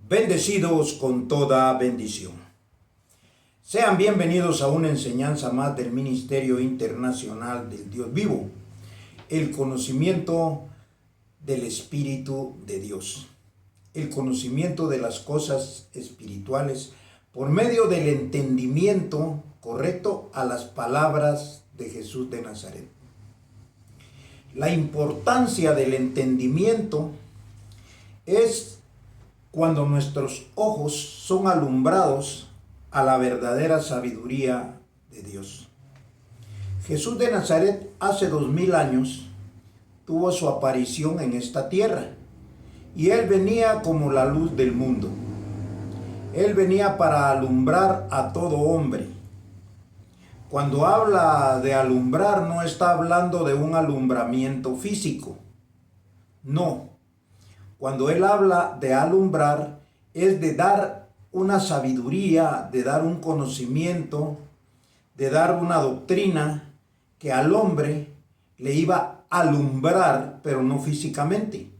Bendecidos con toda bendición. Sean bienvenidos a una enseñanza más del Ministerio Internacional del Dios Vivo, el conocimiento del Espíritu de Dios, el conocimiento de las cosas espirituales por medio del entendimiento correcto a las palabras de Jesús de Nazaret. La importancia del entendimiento es cuando nuestros ojos son alumbrados a la verdadera sabiduría de Dios. Jesús de Nazaret hace 2000 años tuvo su aparición en esta tierra y Él venía como la luz del mundo. Él venía para alumbrar a todo hombre. Cuando habla de alumbrar, no está hablando de un alumbramiento físico. No. Cuando Él habla de alumbrar, es de dar una sabiduría, de dar un conocimiento, de dar una doctrina que al hombre le iba a alumbrar, pero no físicamente,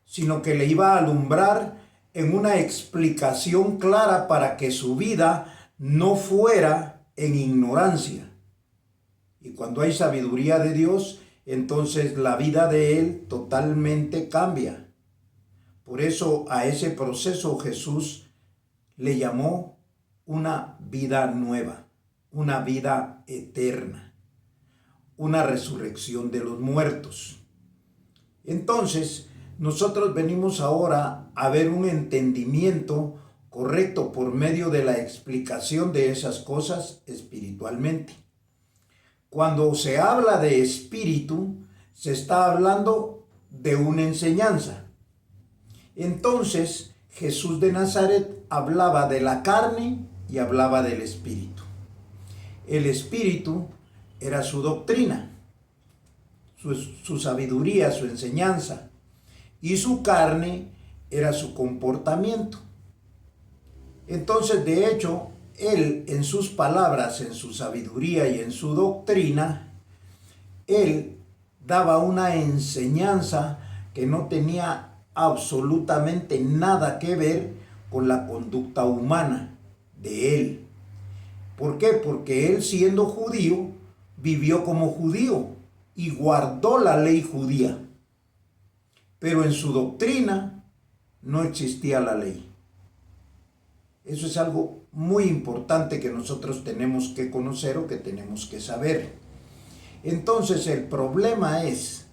sino que le iba a alumbrar en una explicación clara para que su vida no fuera en ignorancia. Y cuando hay sabiduría de Dios, entonces la vida de él totalmente cambia. Por eso a ese proceso Jesús le llamó una vida nueva, una vida eterna, una resurrección de los muertos. Entonces, nosotros venimos ahora a ver un entendimiento correcto por medio de la explicación de esas cosas espiritualmente. Cuando se habla de espíritu, se está hablando de una enseñanza. Entonces, Jesús de Nazaret hablaba de la carne y hablaba del espíritu. El espíritu era su doctrina, su sabiduría, su enseñanza, y su carne era su comportamiento. Entonces, de hecho, Él en sus palabras, en su sabiduría y en su doctrina, Él daba una enseñanza que no tenía absolutamente nada que ver con la conducta humana de Él. ¿Por qué? Porque Él, siendo judío, vivió como judío y guardó la ley judía. Pero en su doctrina no existía la ley. Eso es algo muy importante que nosotros tenemos que conocer o que tenemos que saber. Entonces el problema es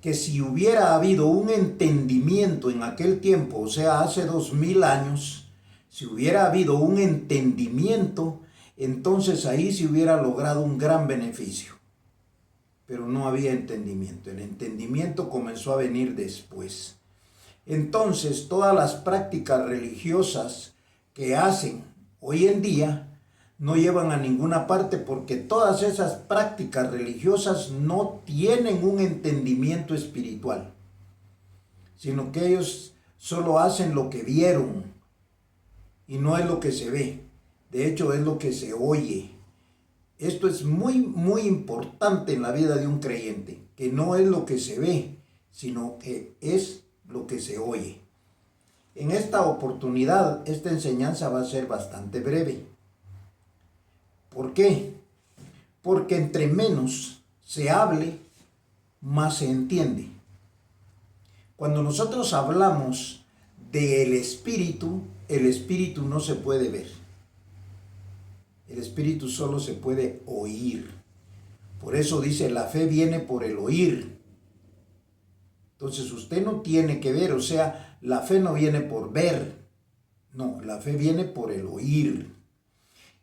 que si hubiera habido un entendimiento en aquel tiempo, o sea, hace 2000 años, si hubiera habido un entendimiento, entonces ahí se hubiera logrado un gran beneficio. Pero no había entendimiento. El entendimiento comenzó a venir después. Entonces todas las prácticas religiosas que hacen hoy en día no llevan a ninguna parte, porque todas esas prácticas religiosas no tienen un entendimiento espiritual, sino que ellos solo hacen lo que vieron y no es lo que se ve. De hecho, es lo que se oye. Esto es muy importante en la vida de un creyente, que no es lo que se ve, sino que es lo que se oye. En esta oportunidad, esta enseñanza va a ser bastante breve. ¿Por qué? Porque entre menos se hable, más se entiende. Cuando nosotros hablamos del espíritu, el espíritu no se puede ver. El espíritu solo se puede oír. Por eso dice, la fe viene por el oír. Entonces usted no tiene que ver, o sea, la fe no viene por ver. No, la fe viene por el oír.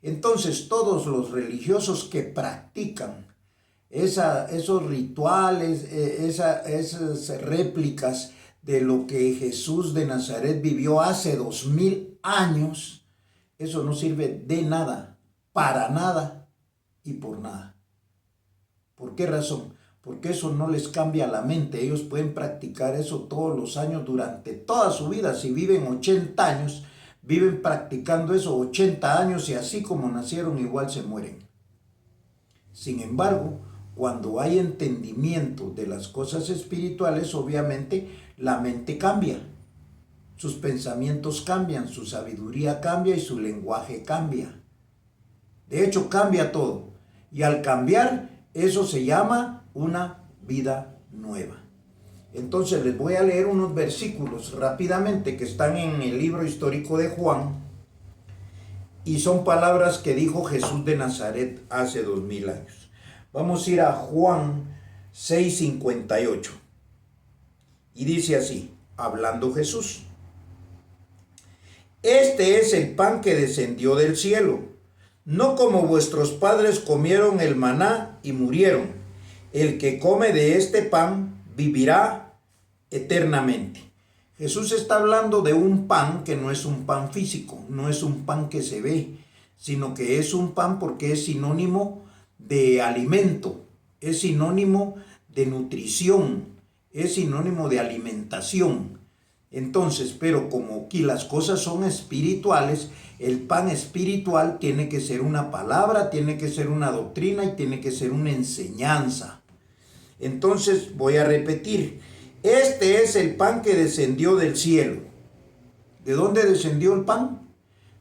Entonces todos los religiosos que practican esos rituales, esas réplicas de lo que Jesús de Nazaret vivió hace 2000 años, eso no sirve de nada, para nada y por nada. ¿Por qué razón? Porque eso no les cambia la mente. Ellos pueden practicar eso todos los años durante toda su vida. Si viven 80 años, viven practicando eso 80 años y así como nacieron igual se mueren. Sin embargo, cuando hay entendimiento de las cosas espirituales, obviamente la mente cambia. sus pensamientos cambian, su sabiduría cambia y su lenguaje cambia. De hecho, cambia todo. Y al cambiar, eso se llama una vida nueva. Entonces les voy a leer unos versículos rápidamente que están en el libro histórico de Juan. Y son palabras que dijo Jesús de Nazaret hace 2000 años. Vamos a ir a Juan 6:58. Y dice así, hablando Jesús: Este es el pan que descendió del cielo, no como vuestros padres comieron el maná y murieron. El que come de este pan vivirá eternamente. Jesús está hablando de un pan que no es un pan físico, no es un pan que se ve, sino que es un pan porque es sinónimo de alimento, es sinónimo de nutrición, es sinónimo de alimentación. Entonces, pero como aquí las cosas son espirituales, el pan espiritual tiene que ser una palabra, tiene que ser una doctrina y tiene que ser una enseñanza. Entonces voy a repetir, este es el pan que descendió del cielo. ¿De dónde descendió el pan?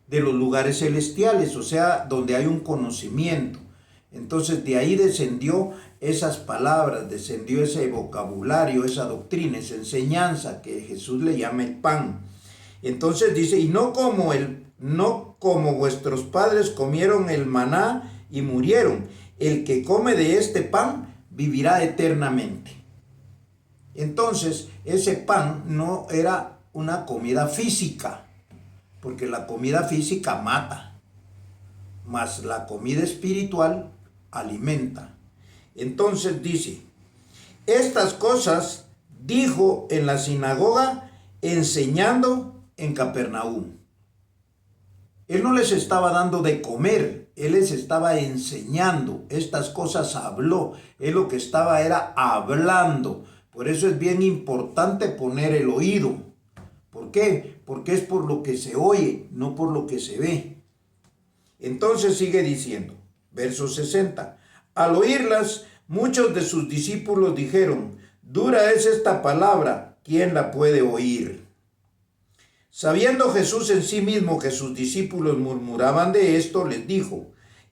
De los lugares celestiales, o sea, donde hay un conocimiento. Entonces de ahí descendió esas palabras, descendió ese vocabulario, esa doctrina, esa enseñanza que Jesús le llama el pan. Entonces dice, y no como vuestros padres comieron el maná y murieron. El que come de este pan vivirá eternamente. Entonces ese pan no era una comida física, porque la comida física mata, mas la comida espiritual alimenta. Entonces dice, estas cosas dijo en la sinagoga enseñando en Capernaum. Él no les estaba dando de comer, él les estaba enseñando. Estas cosas habló, él lo que estaba era hablando. Por eso es bien importante poner el oído. ¿Por qué? Porque es por lo que se oye, no por lo que se ve. Entonces sigue diciendo, verso 60. Al oírlas, muchos de sus discípulos dijeron, dura es esta palabra, ¿quién la puede oír? Sabiendo Jesús en sí mismo que sus discípulos murmuraban de esto, les dijo,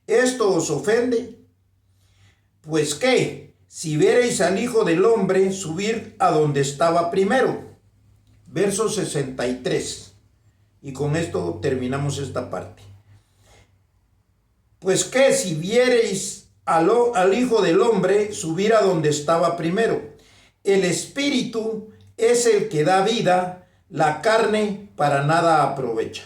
¿esto os ofende? Pues qué, si viereis al Hijo del Hombre subir a donde estaba primero. Verso 63. Y con esto terminamos esta parte. Pues qué, si viereis al Hijo del Hombre subir a donde estaba primero. El Espíritu es el que da vida, la carne para nada aprovecha.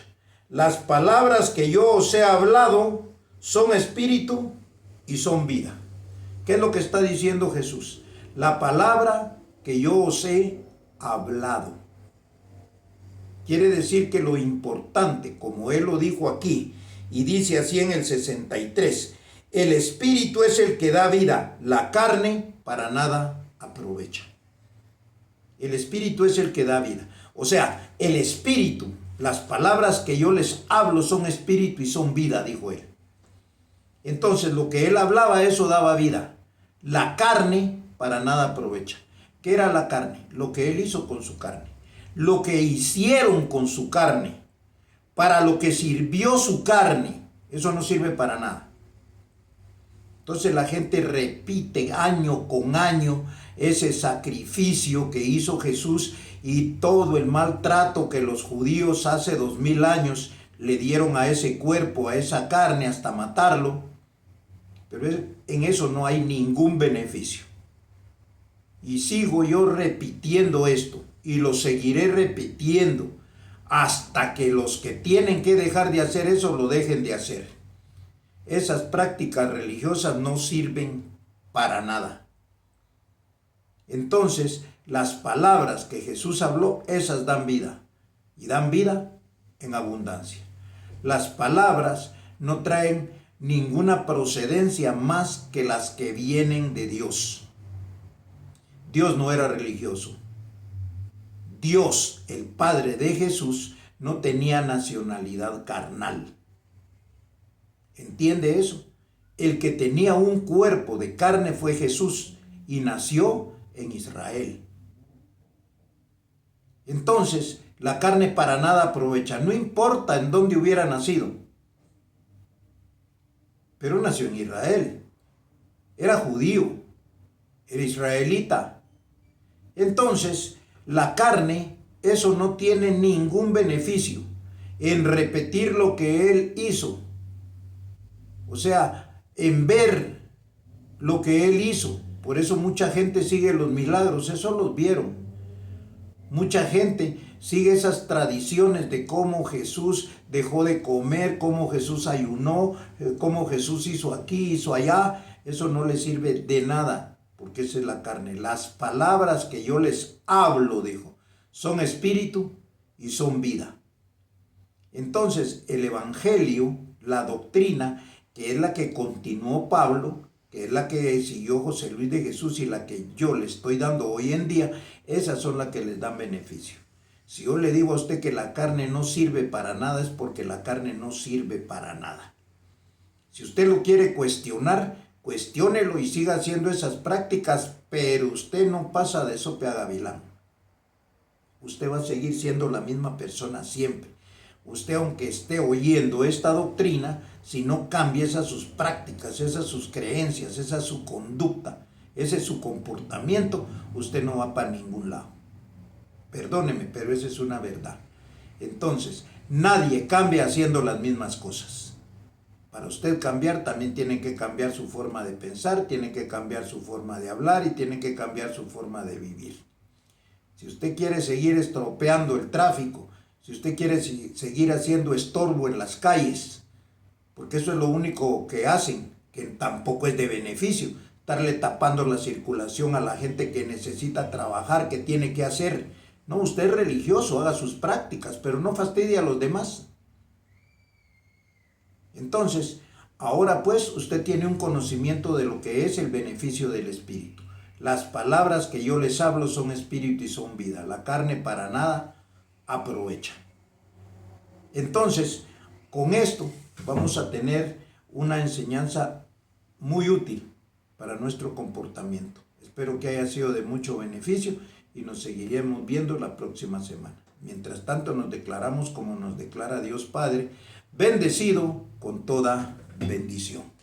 Las palabras que yo os he hablado son espíritu y son vida. ¿Qué es lo que está diciendo Jesús? La palabra que yo os he hablado. Quiere decir que lo importante, como él lo dijo aquí, y dice así en el 63, el espíritu es el que da vida, la carne para nada aprovecha. El espíritu es el que da vida. O sea, el espíritu, las palabras que yo les hablo son espíritu y son vida, dijo él. Entonces lo que él hablaba, eso daba vida. La carne para nada aprovecha. ¿Qué era la carne? Lo que él hizo con su carne. Lo que hicieron con su carne. Para lo que sirvió su carne. Eso no sirve para nada. Entonces la gente repite año con año ese sacrificio que hizo Jesús y todo el maltrato que los judíos hace 2000 años le dieron a ese cuerpo, a esa carne, hasta matarlo. Pero en eso no hay ningún beneficio. Y sigo yo repitiendo esto y lo seguiré repitiendo hasta que los que tienen que dejar de hacer eso lo dejen de hacer. Esas prácticas religiosas no sirven para nada. Entonces, las palabras que Jesús habló, esas dan vida. Y dan vida en abundancia. Las palabras no traen ninguna procedencia más que las que vienen de Dios. Dios no era religioso. Dios, el Padre de Jesús, no tenía nacionalidad carnal. ¿Entiende eso? El que tenía un cuerpo de carne fue Jesús y nació en Israel. Entonces, La carne para nada aprovecha, no importa en dónde hubiera nacido. Pero nació en Israel, era judío, era israelita. Entonces, la carne, eso no tiene ningún beneficio en repetir lo que él hizo. O sea, en ver lo que él hizo. Por eso mucha gente sigue los milagros, eso los vieron. Mucha gente sigue esas tradiciones de cómo Jesús dejó de comer, cómo Jesús ayunó, cómo Jesús hizo aquí, hizo allá. Eso no les sirve de nada, porque esa es la carne. Las palabras que yo les hablo, dijo, son espíritu y son vida. Entonces, el evangelio, la doctrina, que es la que continuó Pablo, que es la que siguió José Luis de Jesús y la que yo le estoy dando hoy en día, esas son las que les dan beneficio. Si yo le digo a usted que la carne no sirve para nada, es porque la carne no sirve para nada. Si usted lo quiere cuestionar, cuestiónelo y siga haciendo esas prácticas, pero usted no pasa de sope a gavilán. Usted va a seguir siendo la misma persona siempre. Usted, aunque esté oyendo esta doctrina, si no cambia esas sus prácticas, esas sus creencias, esa su conducta, ese es su comportamiento, usted no va para ningún lado. Perdóneme, pero esa es una verdad. Entonces, nadie cambia haciendo las mismas cosas. Para usted cambiar, también tiene que cambiar su forma de pensar, tiene que cambiar su forma de hablar y tiene que cambiar su forma de vivir. Si usted quiere seguir estropeando el tráfico, si usted quiere seguir haciendo estorbo en las calles, porque eso es lo único que hacen, que tampoco es de beneficio, estarle tapando la circulación a la gente que necesita trabajar, que tiene que hacer. No, usted es religioso, haga sus prácticas, pero no fastidie a los demás. Entonces, ahora pues usted tiene un conocimiento de lo que es el beneficio del espíritu. Las palabras que yo les hablo son espíritu y son vida. La carne para nada aprovecha. Entonces, con esto vamos a tener una enseñanza muy útil para nuestro comportamiento. Espero que haya sido de mucho beneficio y nos seguiremos viendo la próxima semana. Mientras tanto, nos declaramos como nos declara Dios Padre, bendecido con toda bendición.